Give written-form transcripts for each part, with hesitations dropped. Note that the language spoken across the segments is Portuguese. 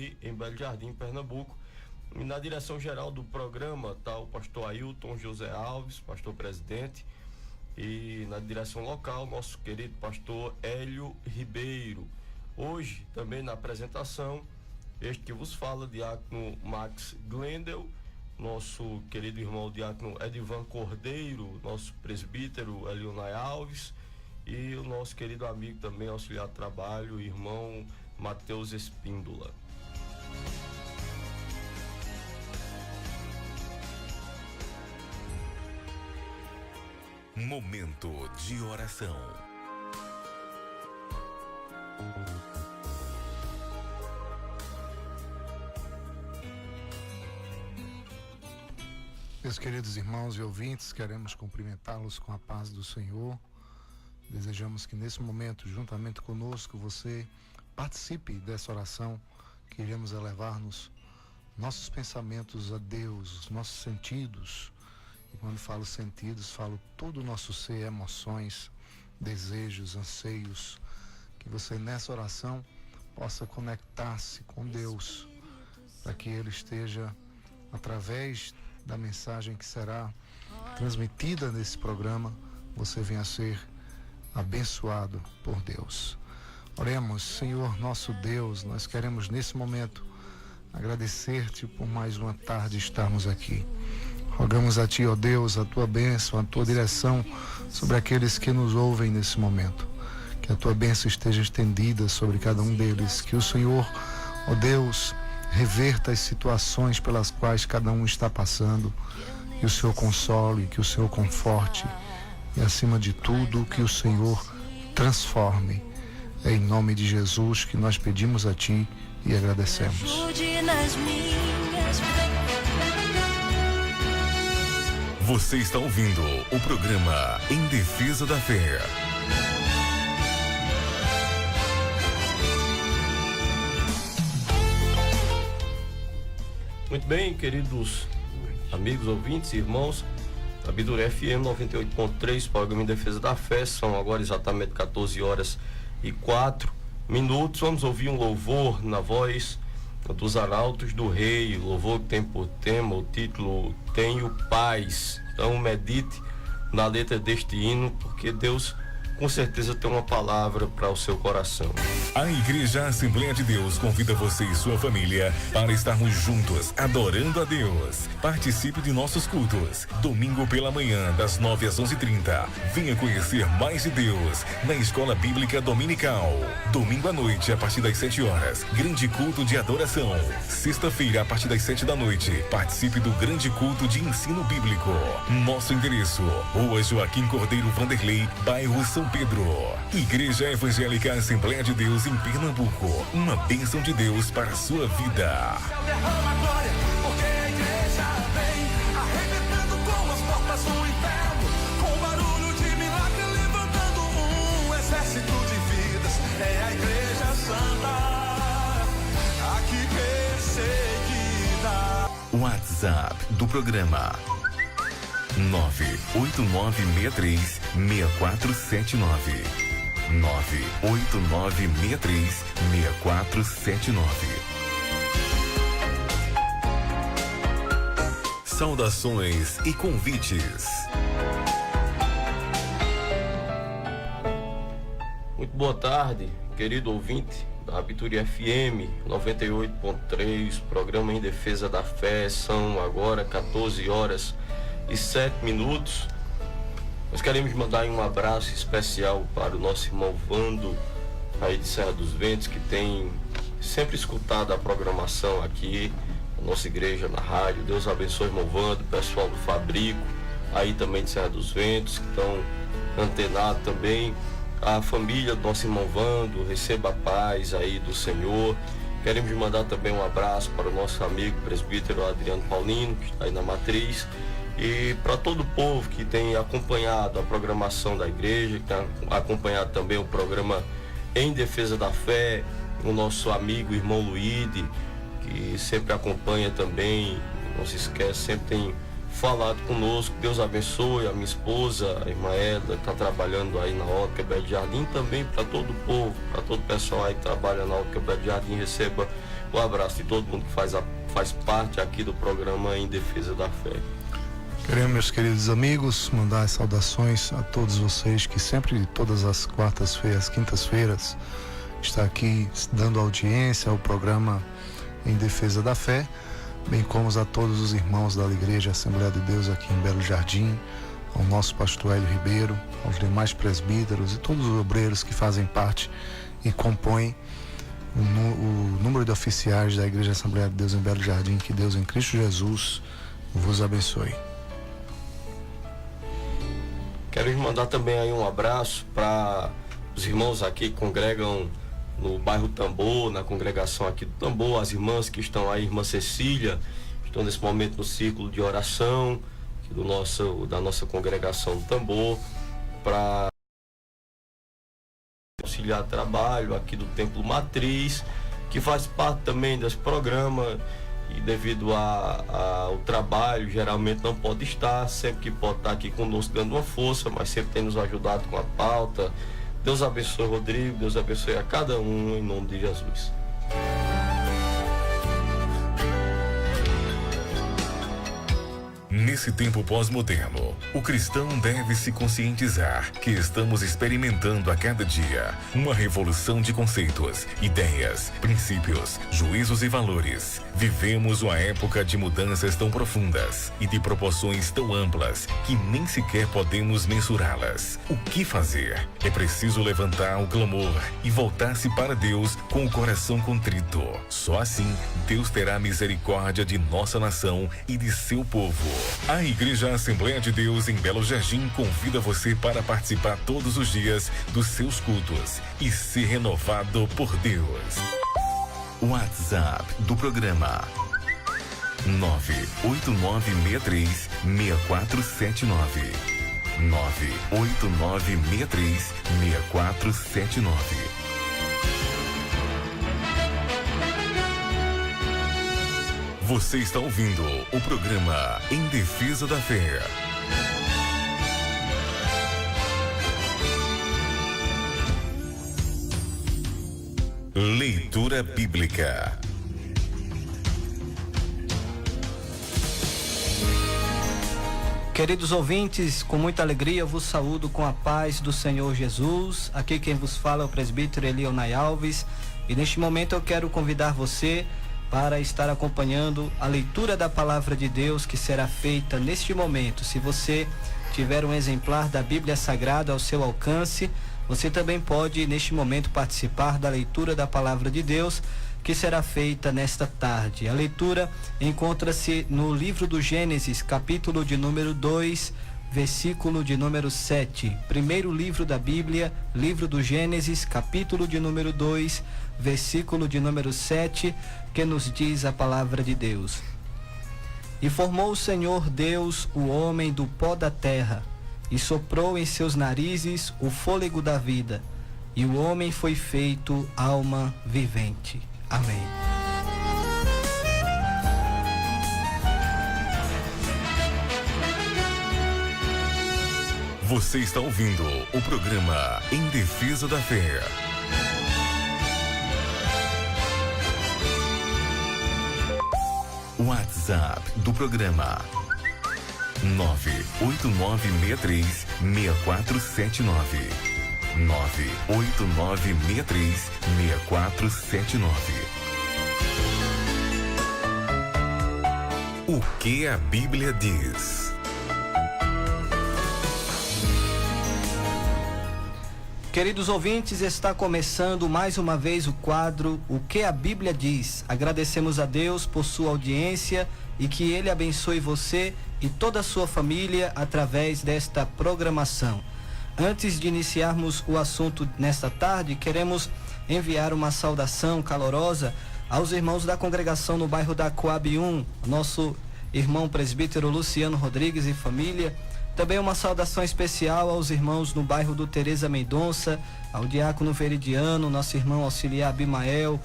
aqui em Belo Jardim, Pernambuco. E na direção geral do programa está o pastor Ailton José Alves, pastor presidente, e na direção local, nosso querido pastor Hélio Ribeiro. Hoje, também na apresentação, este que vos fala, diácono Max Glendel, nosso querido irmão diácono Edivan Cordeiro, nosso presbítero Elionai Alves, e o nosso querido amigo também, auxiliar de trabalho, irmão Mateus Espíndola. Momento de oração. Meus queridos irmãos e ouvintes, queremos cumprimentá-los com a paz do Senhor. Desejamos que nesse momento, juntamente conosco, você participe dessa oração que iremos elevar-nos nossos pensamentos a Deus, os nossos sentidos. E quando falo sentidos, falo todo o nosso ser, emoções, desejos, anseios. Que você nessa oração possa conectar-se com Deus, para que Ele esteja através da mensagem que será transmitida nesse programa, você venha a ser abençoado por Deus. Oremos. Senhor nosso Deus, nós queremos nesse momento agradecer-te por mais uma tarde estarmos aqui. Rogamos a ti, ó Deus, a tua bênção, a tua direção sobre aqueles que nos ouvem nesse momento. Que a tua bênção esteja estendida sobre cada um deles. Que o Senhor, ó Deus, reverta as situações pelas quais cada um está passando, que o Senhor console, que o Senhor conforte e, acima de tudo, que o Senhor transforme. É em nome de Jesus que nós pedimos a Ti e agradecemos. Você está ouvindo o programa Em Defesa da Fé. Muito bem, queridos amigos, ouvintes, irmãos, Sabedoria FM 98.3, programa Em Defesa da Fé. São agora exatamente 14 horas e 4 minutos. Vamos ouvir um louvor na voz dos Arautos do Rei, louvor que tem por tema o título Tenho Paz. Então medite na letra deste hino, porque Deus com certeza tem uma palavra para o seu coração. A Igreja Assembleia de Deus convida você e sua família para estarmos juntos adorando a Deus. Participe de nossos cultos. Domingo pela manhã, das 9 às 11h30. Venha conhecer mais de Deus na Escola Bíblica Dominical. Domingo à noite, a partir das 7 horas, grande culto de adoração. Sexta-feira, a partir das 7 da noite, participe do grande culto de ensino bíblico. Nosso endereço: Rua Joaquim Cordeiro Vanderlei, bairro São Pedro. Igreja Evangélica Assembleia de Deus em Pernambuco. Uma bênção de Deus para a sua vida. WhatsApp do programa 98963-6479. 98963-6479. Saudações e convites. Muito boa tarde, querido ouvinte da Sabedoria FM 98.3, programa Em Defesa da Fé. São agora 14 horas e 7 minutos. Nós queremos mandar um abraço especial para o nosso irmão Vando, aí de Serra dos Ventos, que tem sempre escutado a programação aqui, a nossa igreja na rádio. Deus abençoe, irmão Vando, o pessoal do Fabrico, aí também de Serra dos Ventos, que estão antenados também. A família do nosso irmão Vando, receba a paz aí do Senhor. Queremos mandar também um abraço para o nosso amigo presbítero Adriano Paulino, que está aí na Matriz, e para todo o povo que tem acompanhado a programação da igreja, que tem acompanhado também o programa Em Defesa da Fé, o nosso amigo irmão Luíde, que sempre acompanha também, não se esquece, sempre tem falado conosco. Deus abençoe a minha esposa, a irmã Eda, que está trabalhando aí na Ótica Belo Jardim, também para todo o povo, para todo o pessoal aí que trabalha na Ótica Belo Jardim, receba Um abraço de todo mundo que faz parte aqui do programa Em Defesa da Fé. Queremos, meus queridos amigos, mandar as saudações a todos vocês que sempre, todas as quartas-feiras, quintas-feiras, está aqui dando audiência ao programa Em Defesa da Fé, bem como a todos os irmãos da Igreja Assembleia de Deus aqui em Belo Jardim, ao nosso pastor Hélio Ribeiro, aos demais presbíteros e todos os obreiros que fazem parte e compõem o número de oficiais da Igreja Assembleia de Deus em Belo Jardim. Que Deus em Cristo Jesus vos abençoe. Quero mandar também aí um abraço para os irmãos aqui que congregam no bairro Tambor, na congregação aqui do Tambor, as irmãs que estão aí, irmã Cecília, estão nesse momento no círculo de oração da nossa congregação do Tambor, para auxiliar trabalho aqui do Templo Matriz, que faz parte também desse programa e devido ao trabalho geralmente não pode estar, sempre que pode estar aqui conosco dando uma força, mas sempre tem nos ajudado com a pauta. Deus abençoe Rodrigo, Deus abençoe a cada um em nome de Jesus. Nesse tempo pós-moderno, o cristão deve se conscientizar que estamos experimentando a cada dia uma revolução de conceitos, ideias, princípios, juízos e valores. Vivemos uma época de mudanças tão profundas e de proporções tão amplas que nem sequer podemos mensurá-las. O que fazer? É preciso levantar o clamor e voltar-se para Deus com o coração contrito. Só assim, Deus terá misericórdia de nossa nação e de seu povo. A Igreja Assembleia de Deus em Belo Jardim convida você para participar todos os dias dos seus cultos e ser renovado por Deus. WhatsApp do programa 98963-6479 98963-6479. Você está ouvindo o programa Em Defesa da Fé. Leitura Bíblica. Queridos ouvintes, com muita alegria vos saúdo com a paz do Senhor Jesus. Aqui quem vos fala é o presbítero Elionay Alves. E neste momento eu quero convidar você para estar acompanhando a leitura da palavra de Deus que será feita neste momento. Se você tiver um exemplar da Bíblia Sagrada ao seu alcance, você também pode neste momento participar da leitura da palavra de Deus que será feita nesta tarde. A leitura encontra-se no livro do Gênesis, capítulo de número 2, versículo de número 7. Primeiro livro da Bíblia, livro do Gênesis, capítulo de número 2, versículo de número 7, que nos diz a palavra de Deus. E formou o Senhor Deus o homem do pó da terra, e soprou em seus narizes o fôlego da vida, e o homem foi feito alma vivente. Amém. Você está ouvindo o programa Em Defesa da Fé. WhatsApp do programa 98963-6479 98963-6479. O que a Bíblia diz? Queridos ouvintes, está começando mais uma vez o quadro O que a Bíblia diz. Agradecemos a Deus por sua audiência e que Ele abençoe você e toda a sua família através desta programação. Antes de iniciarmos o assunto nesta tarde, queremos enviar uma saudação calorosa aos irmãos da congregação no bairro da Coab 1, nosso irmão presbítero Luciano Rodrigues e família. Também uma saudação especial aos irmãos no bairro do Teresa Mendonça, ao diácono Veridiano, nosso irmão auxiliar Abimael,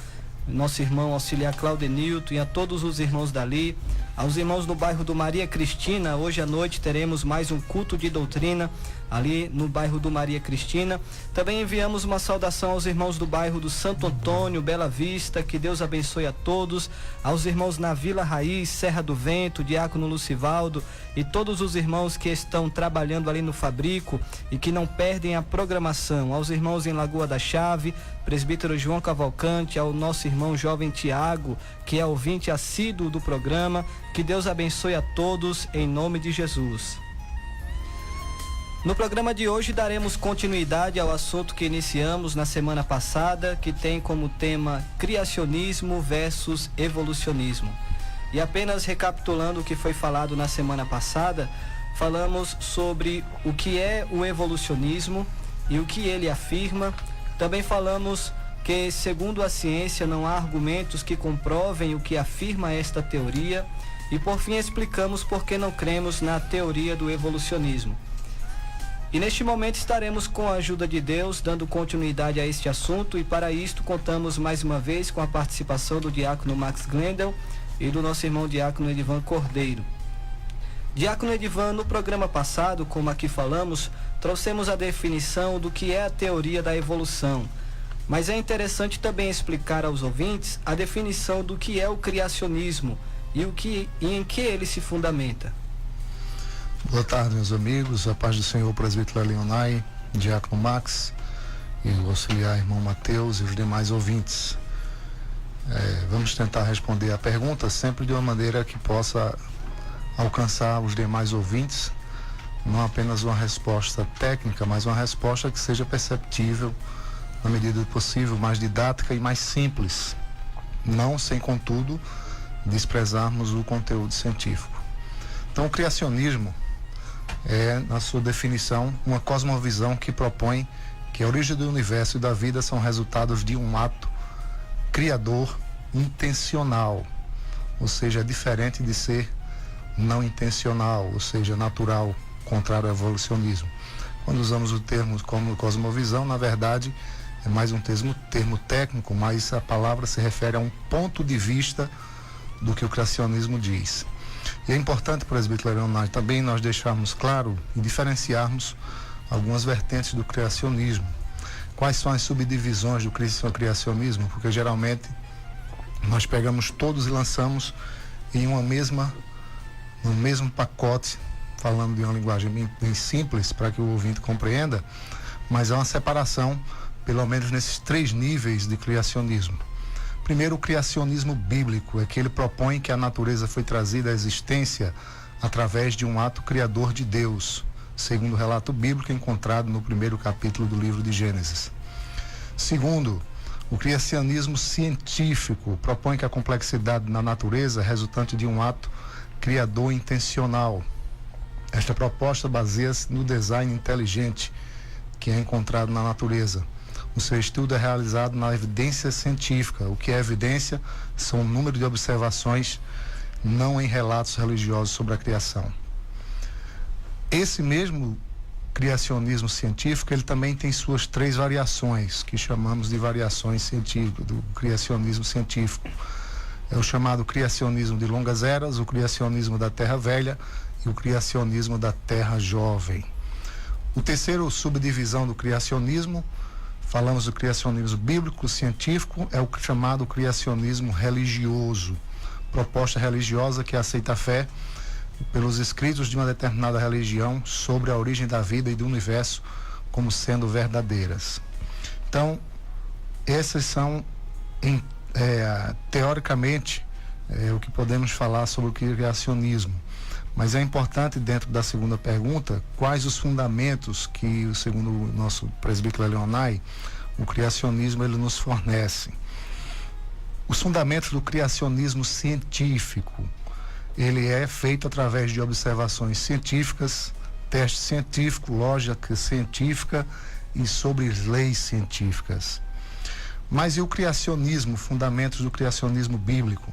nosso irmão auxiliar Claudenilton e a todos os irmãos dali, Aos irmãos no bairro do Maria Cristina, hoje à noite teremos mais um culto de doutrina ali no bairro do Maria Cristina. Também enviamos uma saudação aos irmãos do bairro do Santo Antônio, Bela Vista, que Deus abençoe a todos. Aos irmãos na Vila Raiz, Serra do Vento, Diácono Lucivaldo e todos os irmãos que estão trabalhando ali no Fabrico e que não perdem a programação. Aos irmãos em Lagoa da Chave, presbítero João Cavalcante, ao nosso irmão jovem Tiago, que é ouvinte assíduo do programa. Que Deus abençoe a todos em nome de Jesus. No programa de hoje daremos continuidade ao assunto que iniciamos na semana passada, que tem como tema criacionismo versus evolucionismo. E apenas recapitulando o que foi falado na semana passada, falamos sobre o que é o evolucionismo e o que ele afirma. Também falamos que, segundo a ciência, não há argumentos que comprovem o que afirma esta teoria. E por fim explicamos por que não cremos na teoria do evolucionismo. E neste momento estaremos com a ajuda de Deus dando continuidade a este assunto, e para isto contamos mais uma vez com a participação do diácono Max Glendel e do nosso irmão diácono Edivan Cordeiro. Diácono Edivan, no programa passado, como aqui falamos, trouxemos a definição do que é a teoria da evolução. Mas é interessante também explicar aos ouvintes a definição do que é o criacionismo e em que ele se fundamenta. Boa tarde, meus amigos. A paz do Senhor, presbítero Leonai, diácono Max e o auxiliar irmão Mateus e os demais ouvintes. Vamos tentar responder a pergunta sempre de uma maneira que possa alcançar os demais ouvintes, não apenas uma resposta técnica, mas uma resposta que seja perceptível na medida do possível, mais didática e mais simples, não sem, contudo, desprezarmos o conteúdo científico. Então, o criacionismo é, na sua definição, uma cosmovisão que propõe que a origem do universo e da vida são resultados de um ato criador intencional, ou seja, é diferente de ser não intencional, ou seja, natural, contrário ao evolucionismo. Quando usamos o termo como cosmovisão, na verdade, é mais um termo técnico, mas a palavra se refere a um ponto de vista do que o criacionismo diz. E é importante, presbítero Leonardo, também nós deixarmos claro e diferenciarmos algumas vertentes do criacionismo. Quais são as subdivisões do criacionismo? Porque geralmente nós pegamos todos e lançamos em no mesmo pacote, falando de uma linguagem bem simples para que o ouvinte compreenda, mas há uma separação, pelo menos nesses 3 níveis de criacionismo. Primeiro, o criacionismo bíblico é que ele propõe que a natureza foi trazida à existência através de um ato criador de Deus, segundo o relato bíblico encontrado no 1º capítulo do livro de Gênesis. Segundo, o criacionismo científico propõe que a complexidade na natureza é resultante de um ato criador intencional. Esta proposta baseia-se no design inteligente que é encontrado na natureza. O seu estudo é realizado na evidência científica. O que é evidência são um número de observações, não em relatos religiosos sobre a criação. Esse mesmo criacionismo científico, ele também tem suas 3 variações, que chamamos de variações científicas, do criacionismo científico. É o chamado criacionismo de longas eras, o criacionismo da Terra Velha e o criacionismo da Terra Jovem. O terceiro subdivisão do criacionismo, falamos do criacionismo bíblico científico, é o chamado criacionismo religioso, proposta religiosa que aceita a fé pelos escritos de uma determinada religião sobre a origem da vida e do universo como sendo verdadeiras. Então, essas são, teoricamente, o que podemos falar sobre o criacionismo. Mas é importante, dentro da segunda pergunta, quais os fundamentos que, segundo o nosso presbítero Leonai, o criacionismo ele nos fornece. Os fundamentos do criacionismo científico, ele é feito através de observações científicas, teste científico, lógica científica e sobre leis científicas. Mas e o criacionismo, fundamentos do criacionismo bíblico?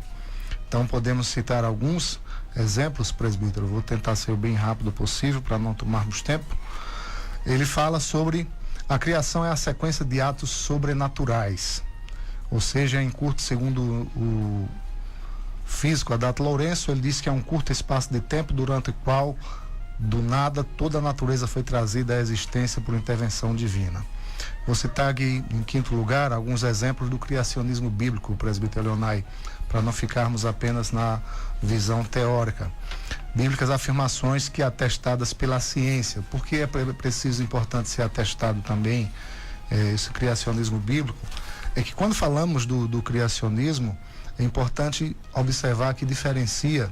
Então podemos citar alguns exemplos, presbítero. Vou tentar ser o bem rápido possível para não tomarmos tempo. Ele fala sobre a criação é a sequência de atos sobrenaturais, ou seja, em curto, segundo físico, Adato Lourenço, ele diz que é um curto espaço de tempo durante o qual, do nada, toda a natureza foi trazida à existência por intervenção divina. Vou citar aqui, em quinto lugar, alguns exemplos do criacionismo bíblico, presbítero Leonai, para não ficarmos apenas na visão teórica. Bíblicas afirmações que atestadas pela ciência. Por que é preciso, importante ser atestado também esse criacionismo bíblico? É que quando falamos do criacionismo, é importante observar que diferencia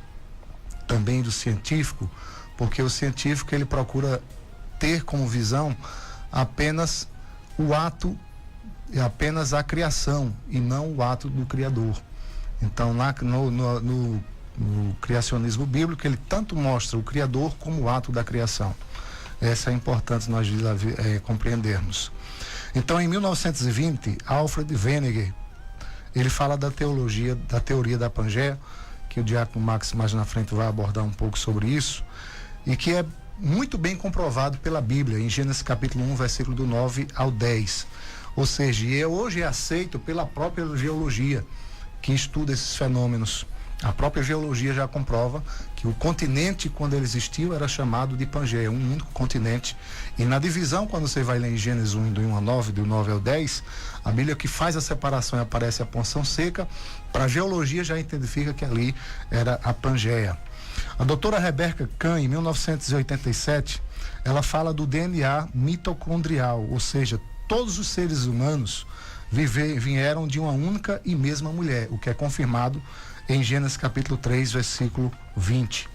também do científico, porque o científico ele procura ter como visão apenas o ato, apenas a criação e não o ato do Criador. Então, no criacionismo bíblico, ele tanto mostra o Criador como o ato da criação. Essa é importante nós compreendermos. Então, em 1920, Alfred Wegener, ele fala da teoria da Pangeia, que o diácono Max mais na frente vai abordar um pouco sobre isso, e que é muito bem comprovado pela Bíblia, em Gênesis capítulo 1, versículo do 9 ao 10. Ou seja, hoje é aceito pela própria geologia, que estuda esses fenômenos. A própria geologia já comprova que o continente, quando ele existiu, era chamado de Pangeia, um único continente. E na divisão, quando você vai ler em Gênesis 1, do 1 ao 9, do 9 ao 10, a Bíblia que faz a separação e aparece a porção seca, para a geologia já identifica que ali era a Pangeia. A doutora Rebecca Kahn, em 1987, ela fala do DNA mitocondrial, ou seja, todos os seres humanos vieram de uma única e mesma mulher, o que é confirmado em Gênesis capítulo 3, versículo 20.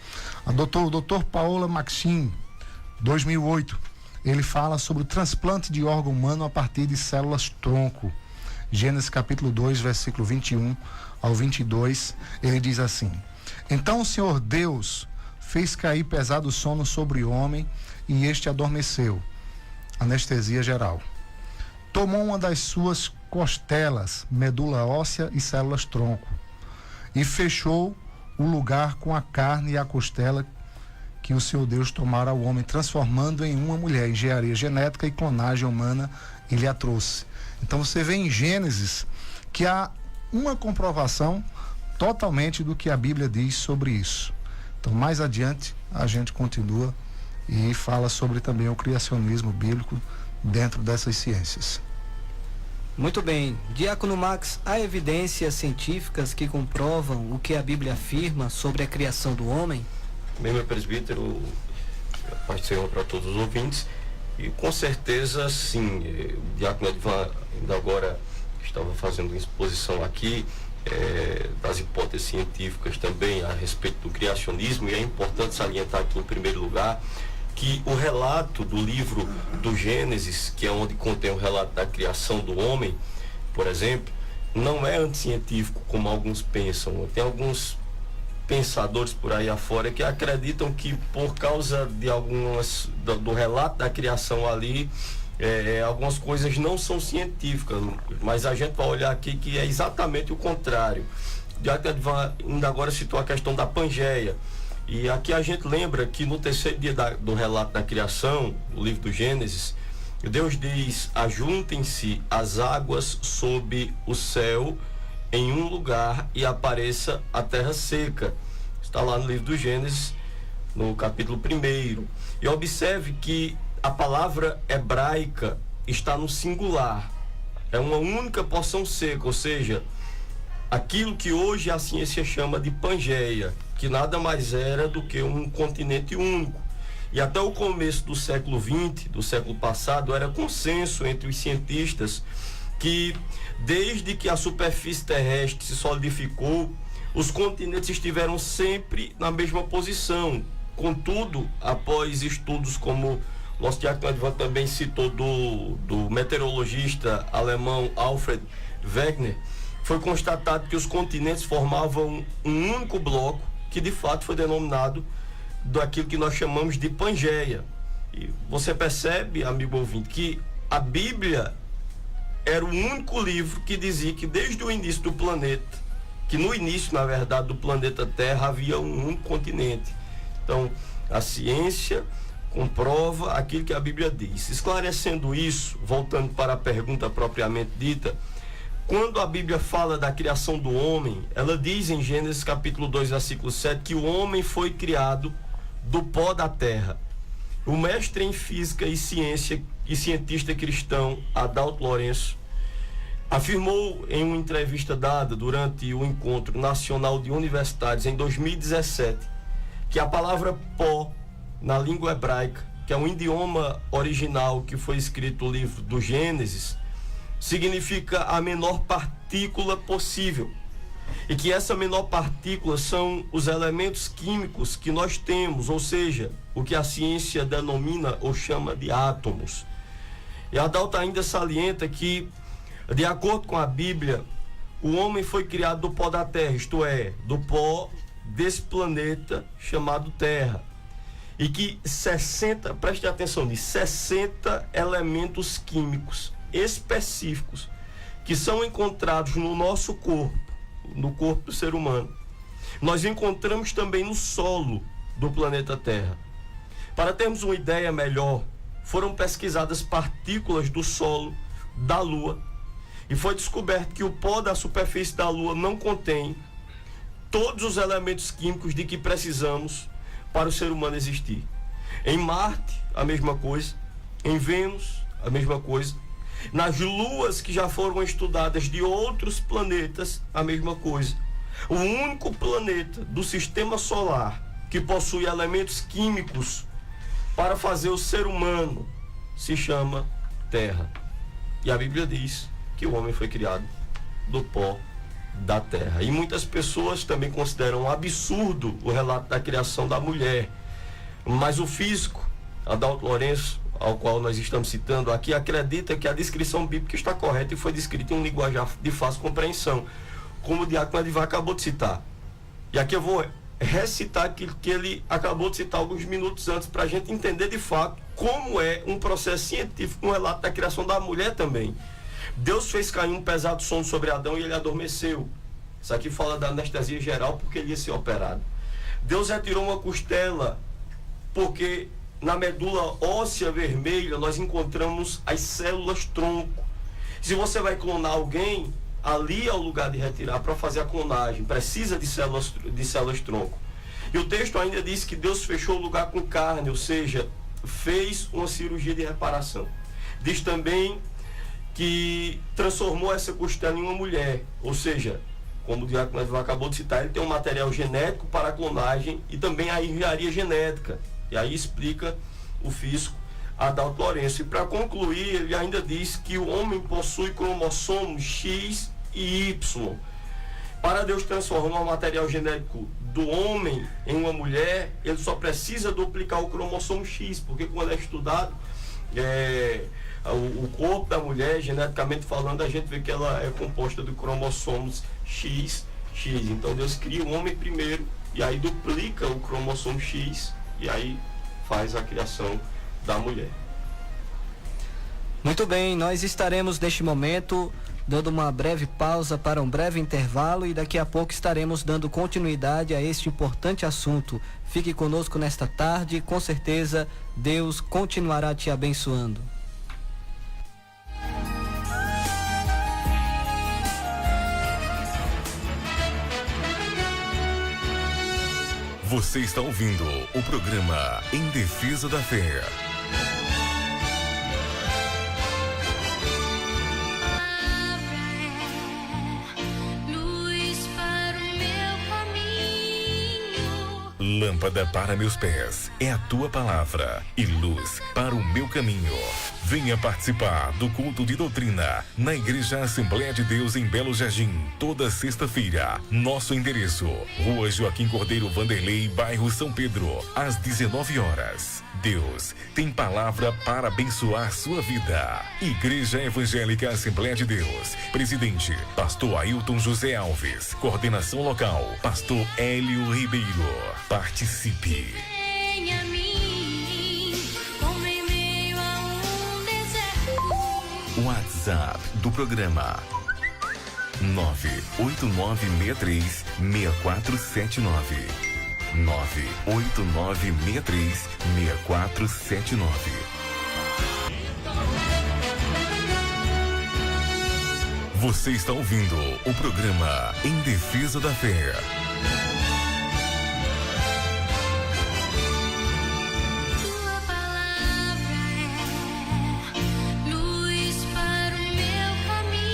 O doutor Paola Maxim, 2008, ele fala sobre o transplante de órgão humano a partir de células-tronco. Gênesis capítulo 2, versículo 21 ao 22, ele diz assim: então o Senhor Deus fez cair pesado sono sobre o homem e este adormeceu. Anestesia geral. Tomou uma das suas costelas, medula óssea e células-tronco, e fechou o lugar com a carne e a costela que o Senhor Deus tomara ao homem, transformando em uma mulher. Engenharia genética e clonagem humana ele a trouxe. Então você vê em Gênesis que há uma comprovação totalmente do que a Bíblia diz sobre isso. Então mais adiante a gente continua e fala sobre também o criacionismo bíblico dentro dessas ciências. Muito bem. Diácono Max, há evidências científicas que comprovam o que a Bíblia afirma sobre a criação do homem? Bem, meu presbítero, paz do Senhor para todos os ouvintes, e com certeza sim. O diácono Edvan ainda agora estava fazendo uma exposição aqui das hipóteses científicas também a respeito do criacionismo, e é importante salientar aqui em primeiro lugar que o relato do livro do Gênesis, que é onde contém o relato da criação do homem, por exemplo, não é anticientífico como alguns pensam. Tem alguns pensadores por aí afora que acreditam que por causa de do relato da criação ali, algumas coisas não são científicas, mas a gente vai olhar aqui que é exatamente o contrário. Ainda agora citou a questão da Pangeia. E aqui a gente lembra que no terceiro dia do relato da criação, no livro do Gênesis, Deus diz: ajuntem-se as águas sob o céu em um lugar e apareça a terra seca. Está lá no livro do Gênesis, no capítulo 1. E observe que a palavra hebraica está no singular. É uma única porção seca, ou seja, aquilo que hoje a ciência chama de Pangeia, que nada mais era do que um continente único. E até o começo do século XX, do século passado, era consenso entre os cientistas que, desde que a superfície terrestre se solidificou, os continentes estiveram sempre na mesma posição. Contudo, após estudos como nosso diácono Edvan também citou do meteorologista alemão Alfred Wegener, foi constatado que os continentes formavam um único bloco, que de fato foi denominado daquilo que nós chamamos de Pangeia. E você percebe, amigo ouvinte, que a Bíblia era o único livro que dizia que desde o início do planeta, que no início, na verdade, do planeta Terra havia um único continente. Então, a ciência comprova aquilo que a Bíblia diz. Esclarecendo isso, voltando para a pergunta propriamente dita, quando a Bíblia fala da criação do homem, ela diz em Gênesis capítulo 2, versículo 7, que o homem foi criado do pó da terra. O mestre em física e ciência e cientista cristão Adalto Lourenço afirmou em uma entrevista dada durante o Encontro Nacional de Universitários em 2017 que a palavra pó na língua hebraica, que é um idioma original que foi escrito no livro do Gênesis, significa a menor partícula possível, e que essa menor partícula são os elementos químicos que nós temos, ou seja, o que a ciência denomina ou chama de átomos. E Adalto ainda salienta que, de acordo com a Bíblia, o homem foi criado do pó da terra, isto é, do pó desse planeta chamado Terra. E que 60, preste atenção nisso, 60 elementos químicos específicos que são encontrados no nosso corpo, no corpo do ser humano, nós encontramos também no solo do planeta Terra. Para termos uma ideia melhor, foram pesquisadas partículas do solo da Lua e foi descoberto que o pó da superfície da Lua não contém todos os elementos químicos de que precisamos para o ser humano existir. Em Marte, a mesma coisa. Em Vênus, a mesma coisa. Nas luas que já foram estudadas de outros planetas, a mesma coisa. O único planeta do sistema solar que possui elementos químicos para fazer o ser humano se chama Terra. E a Bíblia diz que o homem foi criado do pó da terra. E muitas pessoas também consideram um absurdo o relato da criação da mulher. Mas o físico, Adalto Lourenço, ao qual nós estamos citando aqui, acredita que a descrição bíblica está correta e foi descrita em um linguajar de fácil compreensão, como o diácono Edivar acabou de citar. E aqui eu vou recitar aquilo que ele acabou de citar alguns minutos antes, para a gente entender de fato como é um processo científico, um relato da criação da mulher também. Deus fez cair um pesado sono sobre Adão e ele adormeceu. Isso aqui fala da anestesia geral, porque ele ia ser operado. Deus retirou uma costela, porque na medula óssea vermelha nós encontramos as células tronco. Se você vai clonar alguém, ali é o lugar de retirar para fazer a clonagem. Precisa de células tronco. E o texto ainda diz que Deus fechou o lugar com carne, ou seja, fez uma cirurgia de reparação. Diz também que transformou essa costela em uma mulher, ou seja, como o diácono Edivar acabou de citar, ele tem um material genético para a clonagem e também a engenharia genética. E aí explica o físico Adalto Lourenço. E para concluir, ele ainda diz que o homem possui cromossomos X e Y. Para Deus transformar o material genético do homem em uma mulher, ele só precisa duplicar o cromossomo X, porque quando é estudado o corpo da mulher, geneticamente falando, a gente vê que ela é composta de cromossomos X. Então Deus cria o homem primeiro, e aí duplica o cromossomo X, e aí faz a criação da mulher. Muito bem, nós estaremos neste momento dando uma breve pausa para um breve intervalo e daqui a pouco estaremos dando continuidade a este importante assunto. Fique conosco nesta tarde, com certeza Deus continuará te abençoando. Você está ouvindo o programa Em Defesa da Fé. Lâmpada para meus pés é a tua palavra e luz para o meu caminho. Venha participar do culto de doutrina na Igreja Assembleia de Deus em Belo Jardim, toda sexta-feira. Nosso endereço: Rua Joaquim Cordeiro Vanderlei, bairro São Pedro, às 19 horas. Deus tem palavra para abençoar sua vida. Igreja Evangélica Assembleia de Deus. Presidente: Pastor Ailton José Alves. Coordenação local: Pastor Hélio Ribeiro. Participe. WhatsApp do programa: 989636479. 989636479. Você está ouvindo o programa Em Defesa da Fé. Tua palavra é luz para o meu caminho.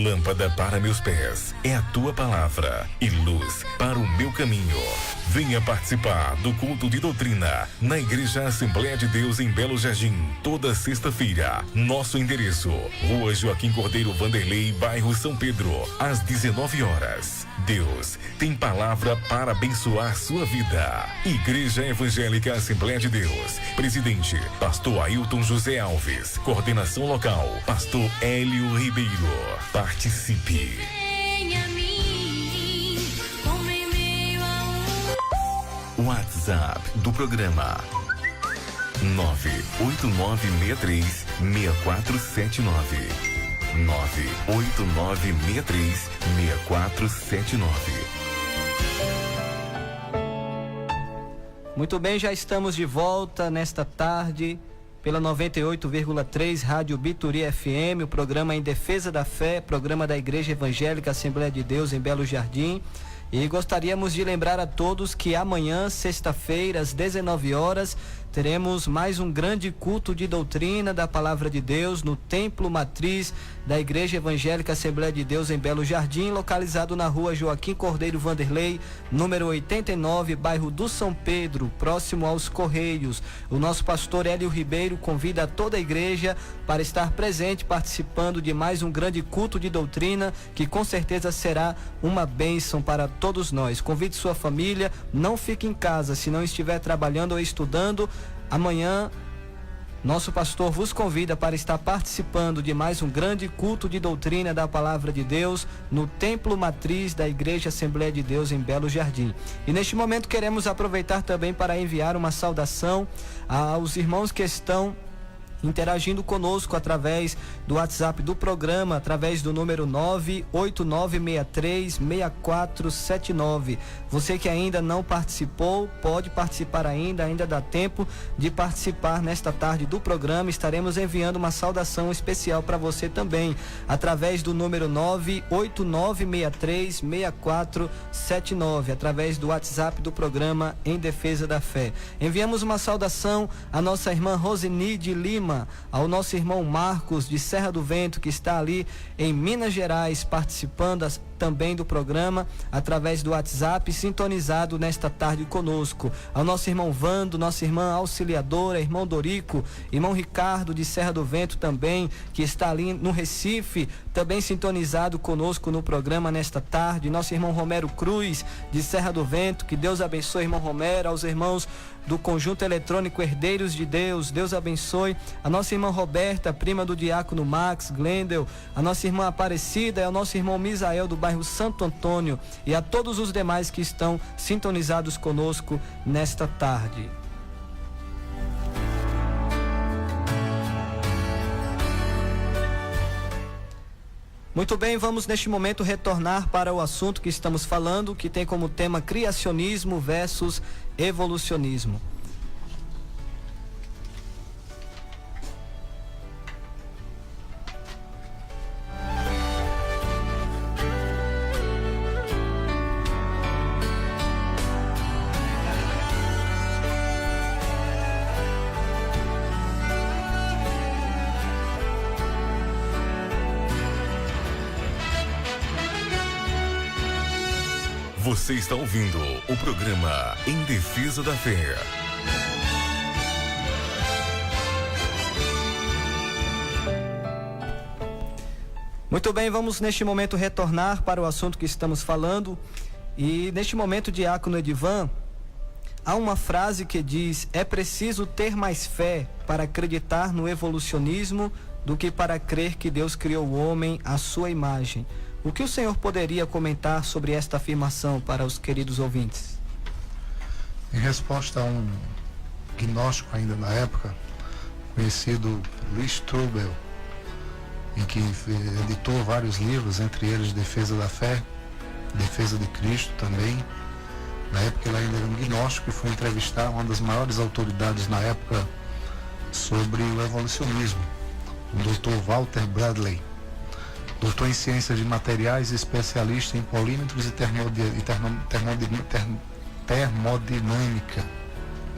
Lâmpada para meus pés é a tua palavra e luz para o meu caminho. Venha participar do culto de doutrina na Igreja Assembleia de Deus em Belo Jardim, toda sexta-feira. Nosso endereço: Rua Joaquim Cordeiro Vanderlei, bairro São Pedro, às 19 horas. Deus tem palavra para abençoar sua vida. Igreja Evangélica Assembleia de Deus. Presidente: Pastor Ailton José Alves. Coordenação local: Pastor Hélio Ribeiro. Participe. Vem a mim, como em meio a WhatsApp do programa 989636479. 989636479. Muito bem, já estamos de volta nesta tarde pela 98,3 Rádio Bitury FM, o programa Em Defesa da Fé, programa da Igreja Evangélica Assembleia de Deus em Belo Jardim. E gostaríamos de lembrar a todos que amanhã, sexta-feira, às 19 horas, teremos mais um grande culto de doutrina da Palavra de Deus no Templo Matriz da Igreja Evangélica Assembleia de Deus em Belo Jardim, localizado na Rua Joaquim Cordeiro Vanderlei, número 89, bairro do São Pedro, próximo aos Correios. O nosso pastor Hélio Ribeiro convida toda a igreja para estar presente, participando de mais um grande culto de doutrina, que com certeza será uma bênção para todos nós. Convide sua família, não fique em casa se não estiver trabalhando ou estudando. Amanhã, nosso pastor vos convida para estar participando de mais um grande culto de doutrina da Palavra de Deus no Templo Matriz da Igreja Assembleia de Deus em Belo Jardim. E neste momento queremos aproveitar também para enviar uma saudação aos irmãos que estão interagindo conosco através do WhatsApp do programa, através do número 989636479. Você que ainda não participou, pode participar ainda dá tempo de participar nesta tarde do programa. Estaremos enviando uma saudação especial para você também, através do número 989636479, através do WhatsApp do programa Em Defesa da Fé. Enviamos uma saudação à nossa irmã Rosinide Lima, ao nosso irmão Marcos de Serra do Vento, que está ali em Minas Gerais, participando também do programa através do WhatsApp, sintonizado nesta tarde conosco. Ao nosso irmão Vando, nossa irmã auxiliadora, irmão Dorico, irmão Ricardo de Serra do Vento também, que está ali no Recife, também sintonizado conosco no programa nesta tarde. Nosso irmão Romero Cruz de Serra do Vento, que Deus abençoe, irmão Romero. Aos irmãos do Conjunto Eletrônico Herdeiros de Deus, Deus abençoe. A nossa irmã Roberta, prima do diácono Max Glendel, a nossa irmã Aparecida e ao nosso irmão Misael do bairro Santo Antônio, e a todos os demais que estão sintonizados conosco nesta tarde. Muito bem, vamos neste momento retornar para o assunto que estamos falando, que tem como tema criacionismo versus evolucionismo. Você está ouvindo o programa Em Defesa da Fé. Muito bem, vamos neste momento retornar para o assunto que estamos falando. E neste momento, diácono Edivan, há uma frase que diz: é preciso ter mais fé para acreditar no evolucionismo do que para crer que Deus criou o homem à sua imagem. O que o senhor poderia comentar sobre esta afirmação para os queridos ouvintes? Em resposta a um gnóstico ainda na época, conhecido Louis Strobel, em que editou vários livros, entre eles Defesa da Fé, Defesa de Cristo também. Na época ele ainda era um gnóstico e foi entrevistar uma das maiores autoridades na época sobre o evolucionismo, o Dr. Walter Bradley. doutor em ciências de materiais, especialista em polímetros e termodinâmica.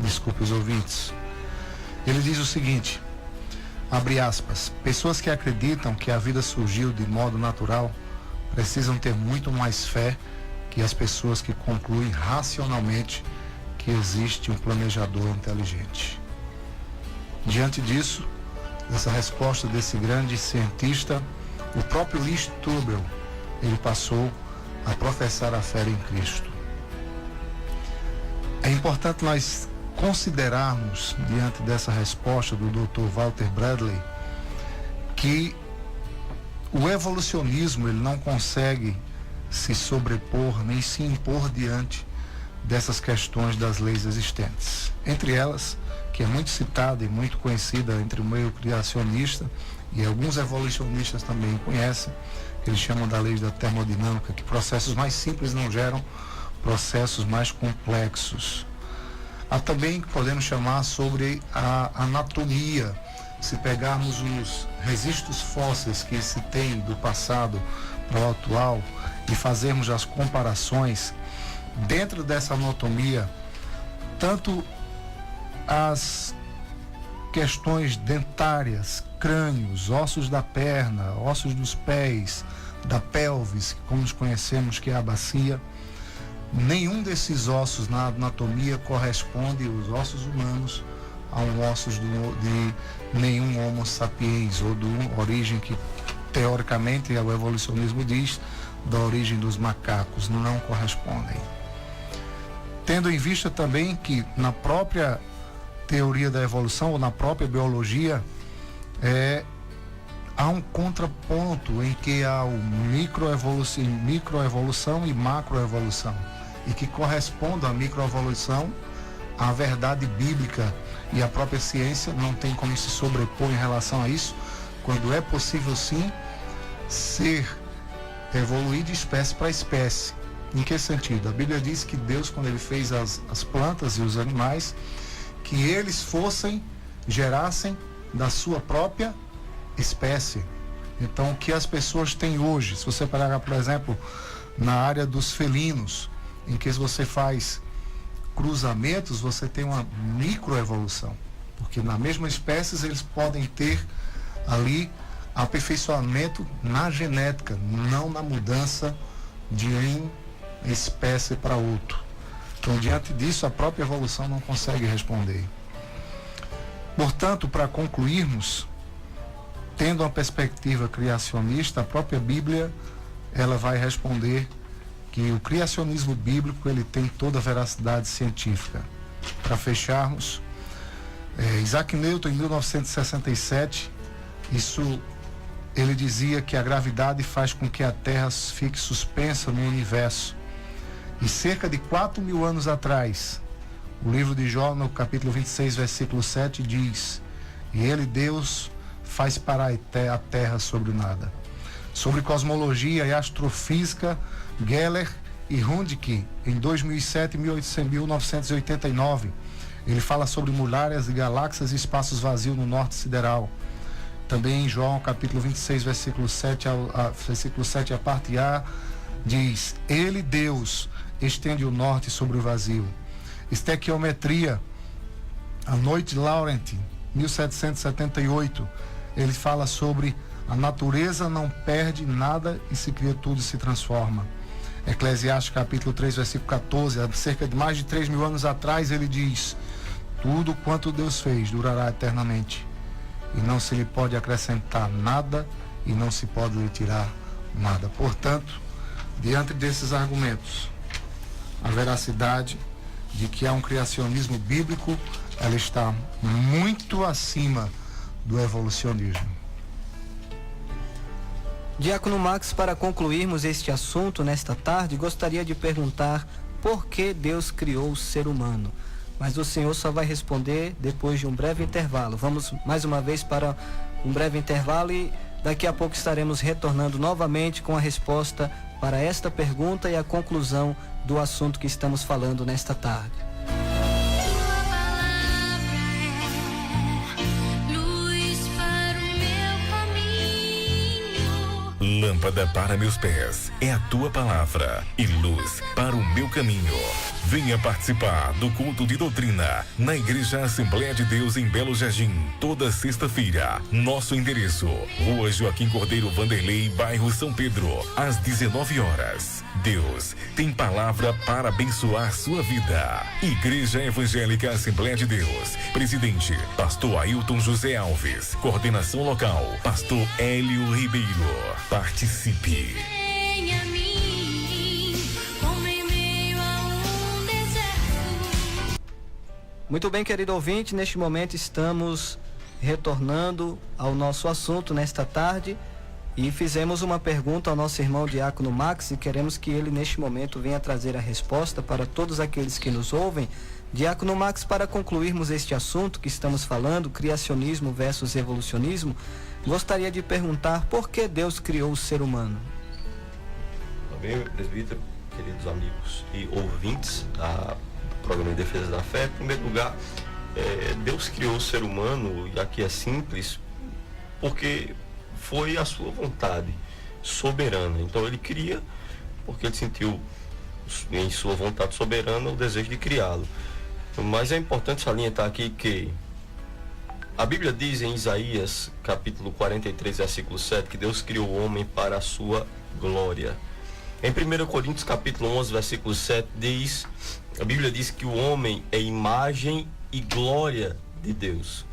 Desculpe os ouvintes. Ele diz o seguinte, abre aspas, pessoas que acreditam que a vida surgiu de modo natural precisam ter muito mais fé que as pessoas que concluem racionalmente que existe um planejador inteligente. Diante disso, dessa resposta desse grande cientista, o próprio Lee Strobel, ele passou a professar a fé em Cristo. É importante nós considerarmos, diante dessa resposta do Dr. Walter Bradley, que o evolucionismo ele não consegue se sobrepor nem se impor diante dessas questões das leis existentes. Entre elas, que é muito citada e muito conhecida entre o meio criacionista, e alguns evolucionistas também conhecem, que eles chamam da lei da termodinâmica, que processos mais simples não geram processos mais complexos. Há também que podemos chamar sobre a anatomia. Se pegarmos os registros fósseis que se tem do passado para o atual e fazermos as comparações, dentro dessa anatomia, tanto as questões dentárias, crânios, ossos da perna, ossos dos pés, da pelvis, como nós conhecemos que é a bacia, nenhum desses ossos na anatomia corresponde os ossos humanos a ossos de nenhum Homo sapiens ou de origem que teoricamente o evolucionismo diz da origem dos macacos, não correspondem. Tendo em vista também que na própria teoria da evolução ou na própria biologia há um contraponto em que há o microevolução e macroevolução, e que corresponde à microevolução à verdade bíblica, e a própria ciência não tem como se sobrepor em relação a isso, quando é possível sim evoluir de espécie para espécie. Em que sentido? A Bíblia diz que Deus, quando ele fez as plantas e os animais, que eles gerassem da sua própria espécie. Então, o que as pessoas têm hoje, se você pegar, por exemplo, na área dos felinos, em que você faz cruzamentos, você tem uma microevolução, porque na mesma espécie eles podem ter ali aperfeiçoamento na genética, não na mudança de uma espécie para outro. Então, diante disso, a própria evolução não consegue responder. Portanto, para concluirmos, tendo uma perspectiva criacionista, a própria Bíblia, ela vai responder que o criacionismo bíblico, ele tem toda a veracidade científica. Para fecharmos, Isaac Newton, em 1967, ele dizia que a gravidade faz com que a Terra fique suspensa no universo. E cerca de 4.000 anos atrás, o livro de Jó, no capítulo 26, versículo 7, diz: e ele, Deus, faz parar a Terra sobre o nada. Sobre cosmologia e astrofísica, Geller e Rundke, em 2007 e 1989, ele fala sobre muralhas de galáxias e espaços vazios no norte sideral. Também em João, capítulo 26, versículo 7, a parte A, diz: ele, Deus, estende o norte sobre o vazio. Estequiometria, a noite de Laurent, 1778, ele fala sobre a natureza não perde nada e se cria tudo e se transforma. Eclesiastes capítulo 3, versículo 14, há cerca de mais de 3.000 anos atrás, ele diz: tudo quanto Deus fez durará eternamente, e não se lhe pode acrescentar nada e não se pode lhe tirar nada. Portanto, diante desses argumentos, a veracidade de que há um criacionismo bíblico, ela está muito acima do evolucionismo. Diácono Max, para concluirmos este assunto nesta tarde, gostaria de perguntar por que Deus criou o ser humano. Mas o senhor só vai responder depois de um breve intervalo. Vamos mais uma vez para um breve intervalo e daqui a pouco estaremos retornando novamente com a resposta para esta pergunta e a conclusão do assunto que estamos falando nesta tarde. Tua palavra é luz para o meu caminho. Lâmpada para meus pés é a tua palavra e luz para o meu caminho. Venha participar do culto de doutrina na Igreja Assembleia de Deus em Belo Jardim, toda sexta-feira. Nosso endereço: Rua Joaquim Cordeiro Vanderlei, bairro São Pedro, às 19 horas. Deus tem palavra para abençoar sua vida. Igreja Evangélica Assembleia de Deus. Presidente: Pastor Ailton José Alves. Coordenação local: Pastor Hélio Ribeiro. Participe. Venha a mim, como em meio a um deserto. Muito bem, querido ouvinte, neste momento estamos retornando ao nosso assunto nesta tarde e fizemos uma pergunta ao nosso irmão Diácono Max e queremos que ele neste momento venha trazer a resposta para todos aqueles que nos ouvem. Diácono Max, para concluirmos este assunto que estamos falando, criacionismo versus evolucionismo, gostaria de perguntar por que Deus criou o ser humano? Bem, presbítero, queridos amigos e ouvintes do programa em Defesa da Fé, em primeiro lugar, Deus criou o ser humano, e aqui é simples, porque foi a sua vontade soberana. Então ele cria porque ele sentiu em sua vontade soberana o desejo de criá-lo. Mas é importante salientar aqui que a Bíblia diz em Isaías, capítulo 43, versículo 7, que Deus criou o homem para a sua glória. Em 1 Coríntios, capítulo 11, versículo 7, a Bíblia diz que o homem é imagem e glória de Deus.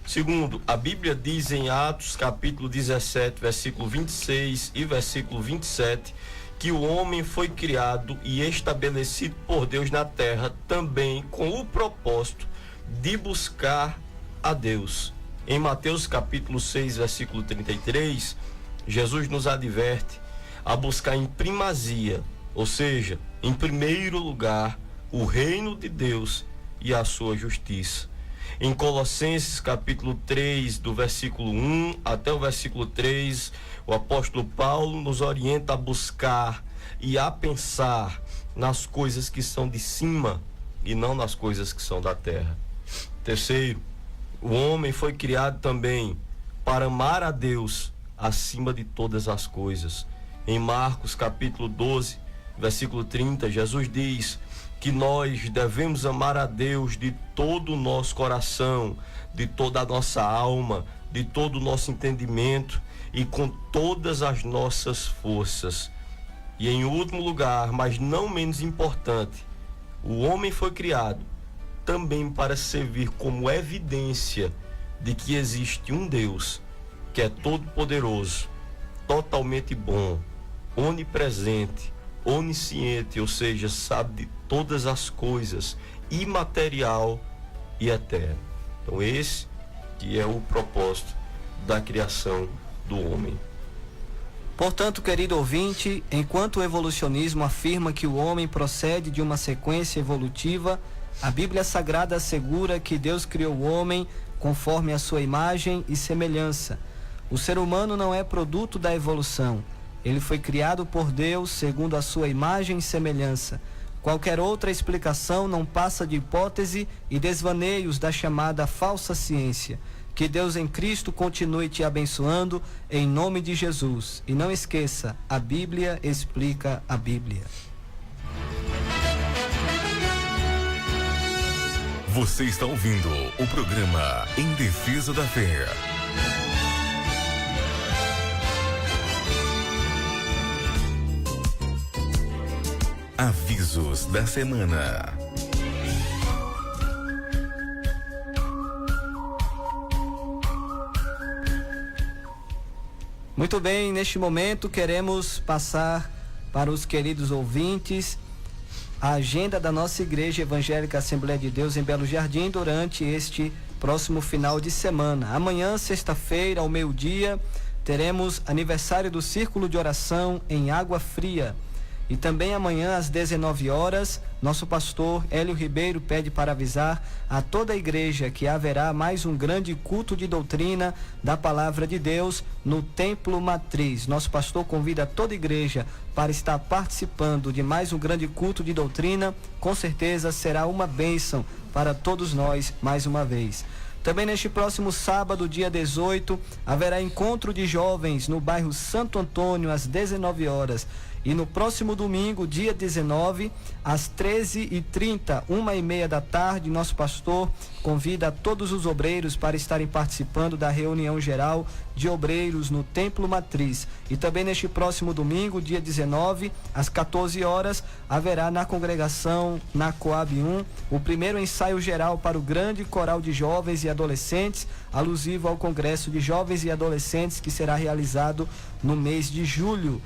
Segundo, a Bíblia diz em Atos, capítulo 17, versículo 26 e versículo 27, que o homem foi criado e estabelecido por Deus na terra também com o propósito de buscar a Deus. Em Mateus capítulo 6, versículo 33, Jesus nos adverte a buscar em primazia, ou seja, em primeiro lugar, o reino de Deus e a sua justiça. Em Colossenses capítulo 3, do versículo 1 até o versículo 3, o apóstolo Paulo nos orienta a buscar e a pensar nas coisas que são de cima e não nas coisas que são da terra. Terceiro, o homem foi criado também para amar a Deus acima de todas as coisas. Em Marcos capítulo 12, versículo 30, Jesus diz que nós devemos amar a Deus de todo o nosso coração, de toda a nossa alma, de todo o nosso entendimento e com todas as nossas forças. E em último lugar, mas não menos importante, o homem foi criado também para servir como evidência de que existe um Deus que é todo-poderoso, totalmente bom, onipresente, onisciente, ou seja, sabe de todas as coisas, imaterial e eterno. Então esse que é o propósito da criação do homem. Portanto, querido ouvinte, enquanto o evolucionismo afirma que o homem procede de uma sequência evolutiva, a Bíblia Sagrada assegura que Deus criou o homem conforme a sua imagem e semelhança. O ser humano não é produto da evolução. Ele foi criado por Deus segundo a sua imagem e semelhança. Qualquer outra explicação não passa de hipótese e desvaneios da chamada falsa ciência. Que Deus em Cristo continue te abençoando em nome de Jesus. E não esqueça, a Bíblia explica a Bíblia. Você está ouvindo o programa Em Defesa da Fé. Avisos da semana. Muito bem, neste momento queremos passar para os queridos ouvintes a agenda da nossa Igreja Evangélica Assembleia de Deus em Belo Jardim durante este próximo final de semana. Amanhã, sexta-feira, ao meio-dia, teremos aniversário do Círculo de Oração em Água Fria. E também amanhã às 19 horas, nosso pastor Hélio Ribeiro pede para avisar a toda a igreja que haverá mais um grande culto de doutrina da Palavra de Deus no Templo Matriz. Nosso pastor convida toda a igreja para estar participando de mais um grande culto de doutrina. Com certeza será uma bênção para todos nós mais uma vez. Também neste próximo sábado, dia 18, haverá encontro de jovens no bairro Santo Antônio às 19 horas. E no próximo domingo, dia 19, às 13h30, 1h30 da tarde, nosso pastor convida a todos os obreiros para estarem participando da reunião geral de obreiros no Templo Matriz. E também neste próximo domingo, dia 19, às 14 horas, haverá na congregação, na Coab 1, o primeiro ensaio geral para o grande coral de jovens e adolescentes, alusivo ao Congresso de Jovens e Adolescentes, que será realizado no mês de julho.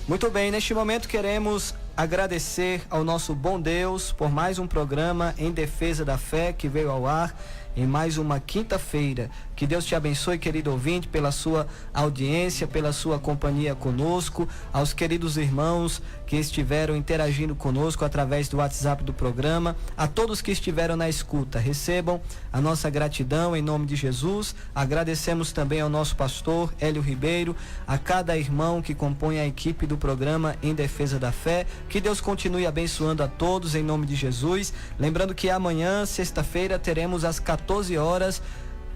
Muito bem, neste momento queremos agradecer ao nosso bom Deus por mais um programa Em Defesa da Fé que veio ao ar em mais uma quinta-feira. Que Deus te abençoe, querido ouvinte, pela sua audiência, pela sua companhia conosco, aos queridos irmãos que estiveram interagindo conosco através do WhatsApp do programa, a todos que estiveram na escuta, recebam a nossa gratidão em nome de Jesus. Agradecemos também ao nosso pastor Hélio Ribeiro, a cada irmão que compõe a equipe do programa Em Defesa da Fé. Que Deus continue abençoando a todos em nome de Jesus. Lembrando que amanhã, sexta-feira, teremos às 14 horas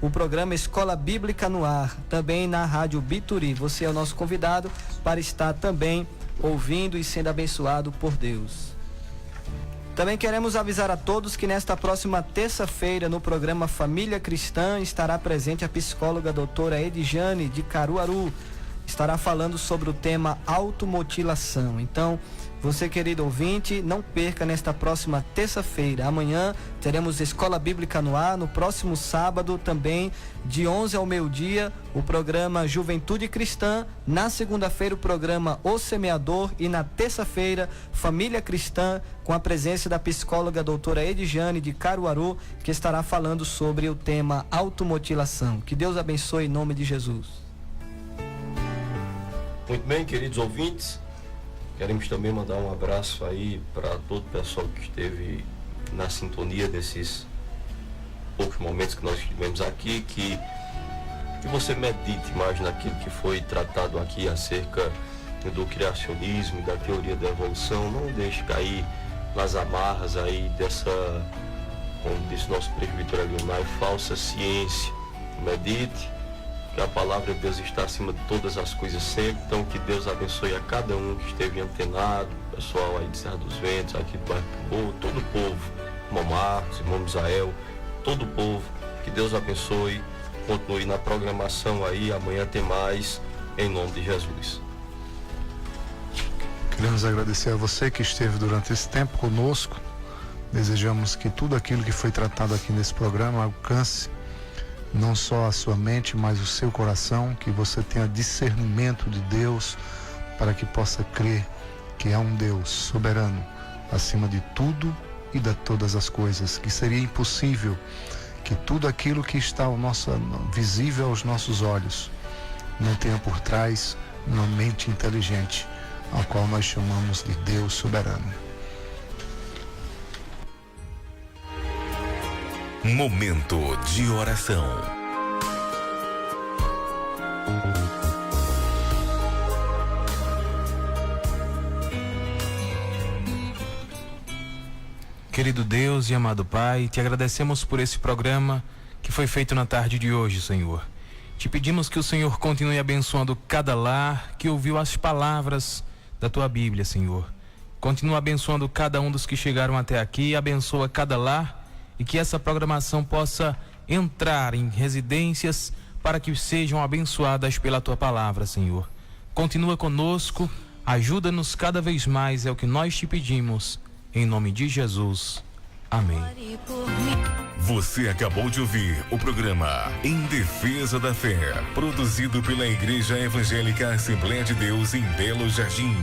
o programa Escola Bíblica no Ar, também na Rádio Bituri. Você é o nosso convidado para estar também ouvindo e sendo abençoado por Deus. Também queremos avisar a todos que nesta próxima terça-feira, no programa Família Cristã, estará presente a psicóloga doutora Edjane de Caruaru. Estará falando sobre o tema automutilação. Então, você, querido ouvinte, não perca nesta próxima terça-feira. Amanhã teremos Escola Bíblica no Ar. No próximo sábado, também, de 11 ao meio-dia, o programa Juventude Cristã. Na segunda-feira, o programa O Semeador. E na terça-feira, Família Cristã, com a presença da psicóloga doutora Edjane de Caruaru, que estará falando sobre o tema automutilação. Que Deus abençoe em nome de Jesus. Muito bem, queridos ouvintes. Queremos também mandar um abraço aí para todo o pessoal que esteve na sintonia desses poucos momentos que nós tivemos aqui, que você medite mais naquilo que foi tratado aqui acerca do criacionismo e da teoria da evolução. Não deixe cair nas amarras aí dessa, como disse nosso presbítero Leonai, falsa ciência. Medite que a palavra de Deus está acima de todas as coisas sempre. Então que Deus abençoe a cada um que esteve antenado, pessoal aí de Serra dos Ventos, aqui do bairro Pô, todo o povo, irmão Marcos, irmão Misael, todo o povo, que Deus abençoe, continue na programação aí, amanhã tem mais, em nome de Jesus. Queremos agradecer a você que esteve durante esse tempo conosco. Desejamos que tudo aquilo que foi tratado aqui nesse programa alcance não só a sua mente, mas o seu coração, que você tenha discernimento de Deus para que possa crer que há um Deus soberano acima de tudo e de todas as coisas, que seria impossível que tudo aquilo que está visível aos nossos olhos não tenha por trás uma mente inteligente, ao qual nós chamamos de Deus soberano. Momento de oração. Querido Deus e amado Pai, te agradecemos por esse programa que foi feito na tarde de hoje, Senhor. Te pedimos que o Senhor continue abençoando cada lar que ouviu as palavras da tua Bíblia, Senhor. Continua abençoando cada um dos que chegaram até aqui, abençoa cada lar, e que essa programação possa entrar em residências para que sejam abençoadas pela tua palavra, Senhor. Continua conosco, ajuda-nos cada vez mais, é o que nós te pedimos, em nome de Jesus. Amém. Você acabou de ouvir o programa Em Defesa da Fé, produzido pela Igreja Evangélica Assembleia de Deus em Belo Jardim.